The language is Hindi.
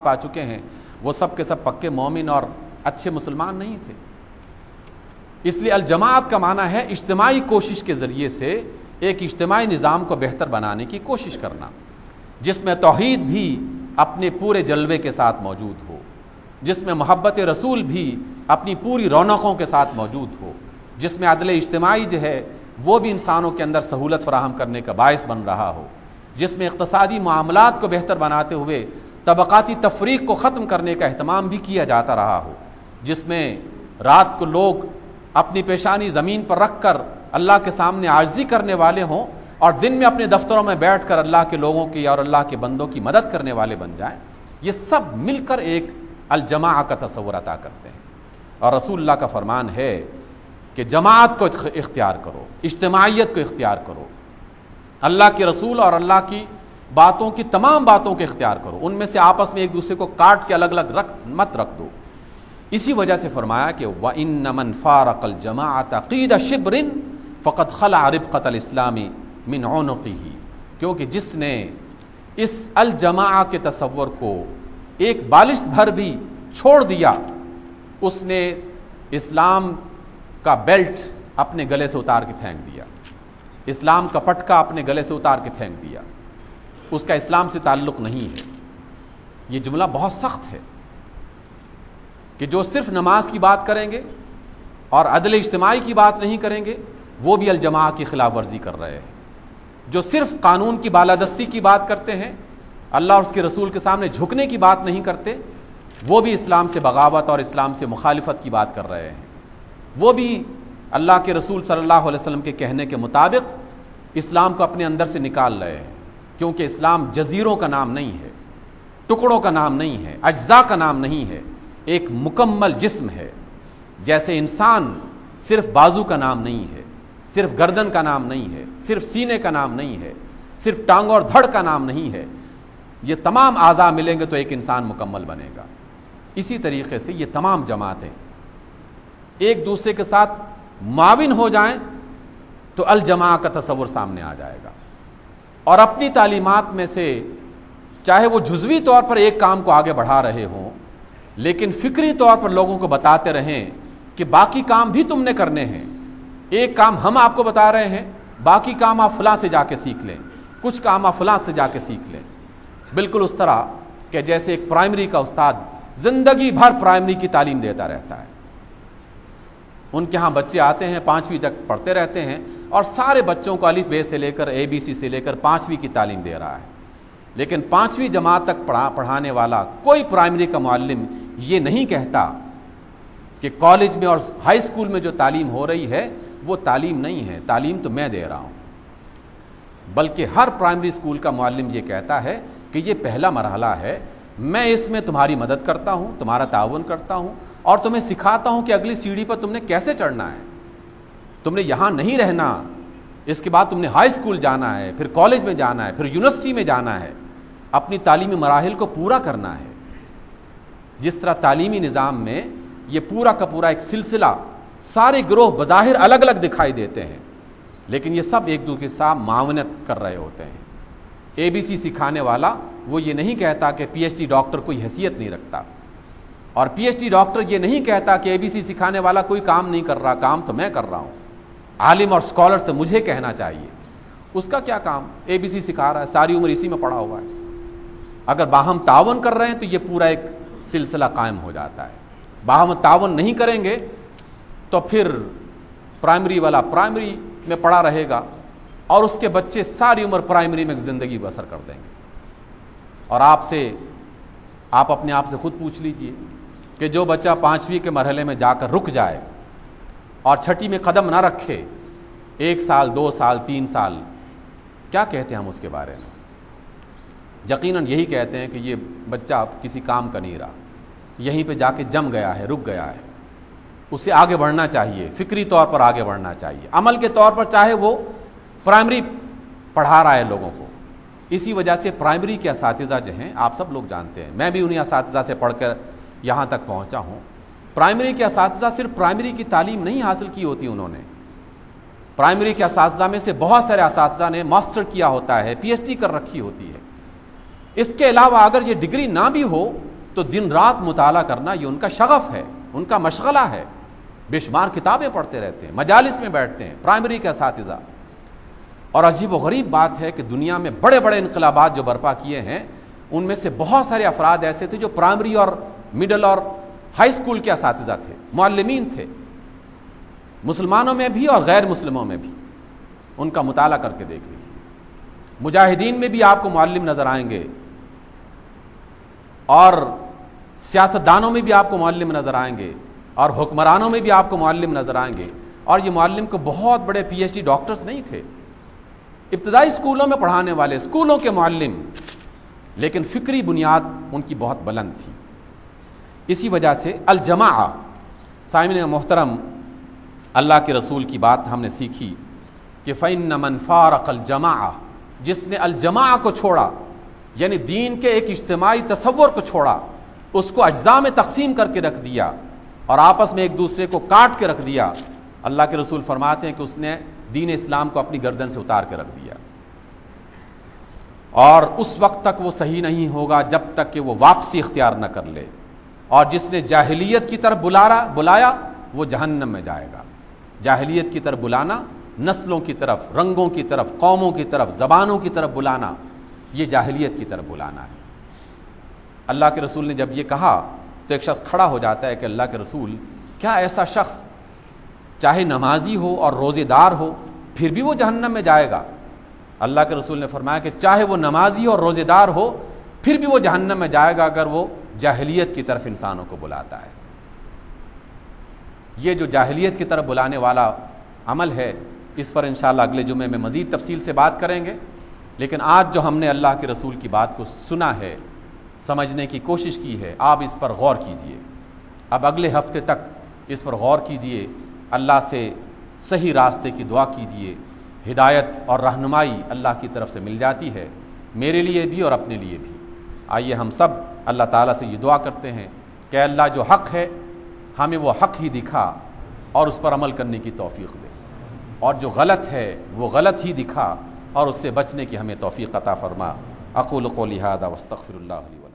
पा चुके हैं वो सब के सब पक्के मोमिन और अच्छे मुसलमान नहीं थे। इसलिए अल जमात का माना है इज्तिमाई कोशिश के ज़रिए से एक इज्तिमाई निज़ाम को बेहतर बनाने की कोशिश करना, जिसमें तौहीद भी अपने पूरे जलवे के साथ मौजूद हो, जिसमें मोहब्बत रसूल भी अपनी पूरी रौनकों के साथ मौजूद हो, जिसमें अदल इज्तिमाई जो है वो भी इंसानों के अंदर सहूलत फराहम करने का बायस बन रहा हो, जिसमें इक़्तिसादी मामलात को बेहतर बनाते हुए तबक़ाती तफरीक को ख़त्म करने का अहतमाम भी किया जाता रहा हो, जिसमें रात को लोग अपनी पेशानी ज़मीन पर रख कर अल्लाह के सामने आजिज़ी करने वाले हों और दिन में अपने दफ्तरों में बैठ कर अल्लाह के लोगों की और अल्लाह के बंदों की मदद करने वाले बन जाएं। ये सब मिलकर एक अल जमाअ का तस्वुर अता करते हैं। और रसूलुल्लाह का फरमान है कि जमाअत को इख्तियार करो, इज्तिमाइयत को इख्तियार करो, अल्लाह के रसूल और अल्लाह की बातों की तमाम बातों को इख्तियार करो, उनमें से आपस में एक दूसरे को काट के अलग अलग मत रख दो। इसी वजह से फरमाया कि व इन्न मन फारक़ल जमाअत क़ीद शिब्रिन फ़क़द ख़लअ रिब्क़तल इस्लामी मिन उनुक़िही, क्योंकि जिसने इस अल जमाअ के तसव्वुर को एक बालिश भर भी छोड़ दिया, उसने इस्लाम का बेल्ट अपने गले से उतार के फेंक दिया, इस्लाम का पटका अपने गले से उतार के फेंक दिया, उसका इस्लाम से ताल्लुक़ नहीं है। ये जुमला बहुत सख्त है कि जो सिर्फ नमाज की बात करेंगे और अदल इज्तिमाई की बात नहीं करेंगे वो भी अल जमाअ की खिलाफ वर्जी कर रहे हैं। जो सिर्फ कानून की बालादस्ती की बात करते हैं, अल्लाह और उसके रसूल के सामने झुकने की बात नहीं करते, वो भी इस्लाम से बगावत और इस्लाम से मुखालिफत की बात कर रहे हैं। वो भी अल्लाह के रसूल सल्लल्लाहु अलैहि वसल्लम के कहने के मुताबिक इस्लाम को अपने अंदर से निकाल रहे हैं, क्योंकि इस्लाम जजीरों का नाम नहीं है, टुकड़ों का नाम नहीं है, अज्जा का नाम नहीं है, एक मुकम्मल जिस्म है। जैसे इंसान सिर्फ बाजू का नाम नहीं है, सिर्फ गर्दन का नाम नहीं है, सिर्फ सीने का नाम नहीं है, सिर्फ टांग और धड़ का नाम नहीं है, ये तमाम आज़ा मिलेंगे तो एक इंसान मुकम्मल बनेगा। इसी तरीके से ये तमाम जमातें एक दूसरे के साथ माविन हो जाएं तो अल जमाअ का तस्वुर सामने आ जाएगा। और अपनी तालीमात में से चाहे वो जुज़वी तौर पर एक काम को आगे बढ़ा रहे हों, लेकिन फ़िक्री तौर पर लोगों को बताते रहें कि बाकी काम भी तुमने करने हैं, एक काम हम आपको बता रहे हैं, बाकी काम आप फलां से जाके सीख लें, कुछ काम आप फलां से जाके सीख लें। बिल्कुल उस तरह कि जैसे एक प्राइमरी का उस्ताद ज़िंदगी भर प्राइमरी की तालीम देता रहता है। उनके यहाँ बच्चे आते हैं, 5वीं तक पढ़ते रहते हैं और सारे बच्चों को अलिफ बे से लेकर ABC से लेकर 5वीं की तालीम दे रहा है, लेकिन 5वीं जमात तक पढ़ाने वाला कोई प्राइमरी का मुअल्लिम ये नहीं कहता कि कॉलेज में और हाई स्कूल में जो तालीम हो रही है वो तालीम नहीं है, तालीम तो मैं दे रहा हूँ। बल्कि हर प्राइमरी स्कूल का मुअल्लिम ये कहता है कि ये पहला मरहला है, मैं इसमें तुम्हारी मदद करता हूँ, तुम्हारा ताउन करता हूँ और तुम्हें सिखाता हूँ कि अगली सीढ़ी पर तुमने कैसे चढ़ना है। तुमने यहाँ नहीं रहना, इसके बाद तुमने हाई स्कूल जाना है, फिर कॉलेज में जाना है, फिर यूनिवर्सिटी में जाना है, अपनी तालीमी मराहिल को पूरा करना है। जिस तरह तालीमी निज़ाम में ये पूरा का पूरा एक सिलसिला, सारे ग्रोह बज़ाहिर अलग अलग दिखाई देते हैं, लेकिन ये सब एक दूसरे के साथ मावनत कर रहे होते हैं। ABC सिखाने वाला वो ये नहीं कहता कि PhD डॉक्टर कोई हैसियत नहीं रखता, और PhD डॉक्टर ये नहीं कहता कि ABC सिखाने वाला कोई काम नहीं कर रहा, काम तो मैं कर रहा हूँ, आलिम और स्कॉलर तो मुझे कहना चाहिए। उसका क्या काम, ABC सिखा रहा है, सारी उम्र इसी में पड़ा हुआ है। अगर बाहम तावन कर रहे हैं तो ये पूरा एक सिलसिला कायम हो जाता है। बाहम तावन नहीं करेंगे तो फिर प्राइमरी वाला प्राइमरी में पड़ा रहेगा और उसके बच्चे सारी उम्र प्राइमरी में ज़िंदगी बसर कर देंगे। और आप अपने आप से खुद पूछ लीजिए कि जो बच्चा 5वीं के मरहले में जाकर रुक जाए और छठी में कदम ना रखे, 1 साल 2 साल 3 साल, क्या कहते हैं हम उसके बारे में? यकीनन यही कहते हैं कि ये बच्चा किसी काम का नहीं रहा, यहीं पे जाके जम गया है, रुक गया है। उसे आगे बढ़ना चाहिए, फ़िक्री तौर पर आगे बढ़ना चाहिए, अमल के तौर पर चाहे वो प्राइमरी पढ़ा रहा है लोगों को। इसी वजह से प्राइमरी के असातिज़ा जो हैं, आप सब लोग जानते हैं, मैं भी उन्हीं असातिज़ा से पढ़कर यहाँ तक पहुँचा हूँ। प्राइमरी के असातिज़ा सिर्फ प्राइमरी की तालीम नहीं हासिल की होती उन्होंने, प्राइमरी के असातिज़ा में से बहुत सारे असातिज़ा ने मास्टर किया होता है, PhD कर रखी होती है। इसके अलावा अगर ये डिग्री ना भी हो तो दिन रात मुताला करना ये उनका शगफ है, उनका मशगला है। बेशुमार किताबें पढ़ते रहते हैं, मजालिस में बैठते हैं, प्राइमरी का असातिज़ा। और अजीब व गरीब बात है कि दुनिया में बड़े बड़े इनकलाबात जो बर्पा किए हैं, उनमें से बहुत सारे अफराद ऐसे थे जो प्राइमरी और मिडल और हाई स्कूल के असातिज़ा थे, मुअल्लिमीन थे, मुसलमानों में भी और गैर मुस्लिमों में भी। उनका मुताला करके देख लीजिए। मुजाहिदीन में भी आपको मुअल्लिम नज़र आएंगे और सियासतदानों में भी आपको मुअल्लिम नज़र आएंगे और हुक्मरानों में भी आपको मुअल्लिम नज़र आएंगे। और ये मुअल्लिम को बहुत बड़े PhD डॉक्टर्स नहीं थे, इब्तदाई स्कूलों में पढ़ाने वाले, स्कूलों के मुअल्लिम, लेकिन फ़िक्री बुनियाद उनकी बहुत बुलंद थी। इसी वजह से अल जमाआ, सामिन मोहतरम, अल्लाह के रसूल की बात हमने सीखी कि फ़इन्न मन फ़ारक़ल जमाआ, जिसने अल जमाआ को छोड़ा, यानी दीन के एक इज्तिमाई तसव्वुर को छोड़ा, उसको अज्जा में तकसीम करके रख दिया और आपस में एक दूसरे को काट के रख दिया, अल्लाह के रसूल फरमाते हैं कि उसने दीन इस्लाम को अपनी गर्दन से उतार के रख दिया। और उस वक्त तक वो सही नहीं होगा जब तक कि वो वापसी इख्तियार न कर ले। और जिसने जाहिलियत की तरफ बुलाया वो जहन्नम में जाएगा। जाहिलियत की तरफ बुलाना, नस्लों की तरफ, रंगों की तरफ, कौमों की तरफ, ज़बानों की तरफ बुलाना, ये जाहिलियत की तरफ बुलाना है। अल्लाह के रसूल ने जब ये कहा तो एक शख्स खड़ा हो जाता है कि अल्लाह के रसूल, क्या ऐसा शख्स चाहे नमाजी हो और रोज़ेदार हो फिर भी वो जहन्नम में जाएगा? अल्लाह के रसूल ने फरमाया कि चाहे वो नमाजी और रोज़ेदार हो फिर भी वो जहन्नम में जाएगा अगर वो जाहिलियत की तरफ इंसानों को बुलाता है। ये जो जाहिलियत की तरफ बुलाने वाला अमल है, इस पर इंशाअल्लाह अगले जुमे में मज़ीद तफसील से बात करेंगे। लेकिन आज जो हमने अल्लाह के रसूल की बात को सुना है, समझने की कोशिश की है, आप इस पर गौर कीजिए। अब अगले हफ्ते तक इस पर गौर कीजिए, अल्लाह से सही रास्ते की दुआ कीजिए। हिदायत और रहनुमाई अल्लाह की तरफ से मिल जाती है, मेरे लिए भी और अपने लिए भी। आइए हम सब अल्लाह ताला से ये दुआ करते हैं कि अल्लाह जो हक़ है हमें वो हक़ ही दिखा और उस पर अमल करने की तौफ़ीक़ दे, और जो गलत है वो गलत ही दिखा और उससे बचने की हमें तौफ़ीक़ अता फ़रमा। अक़ूलु क़ौली हाज़ा वस्तग़फ़िरुल्लाह ली व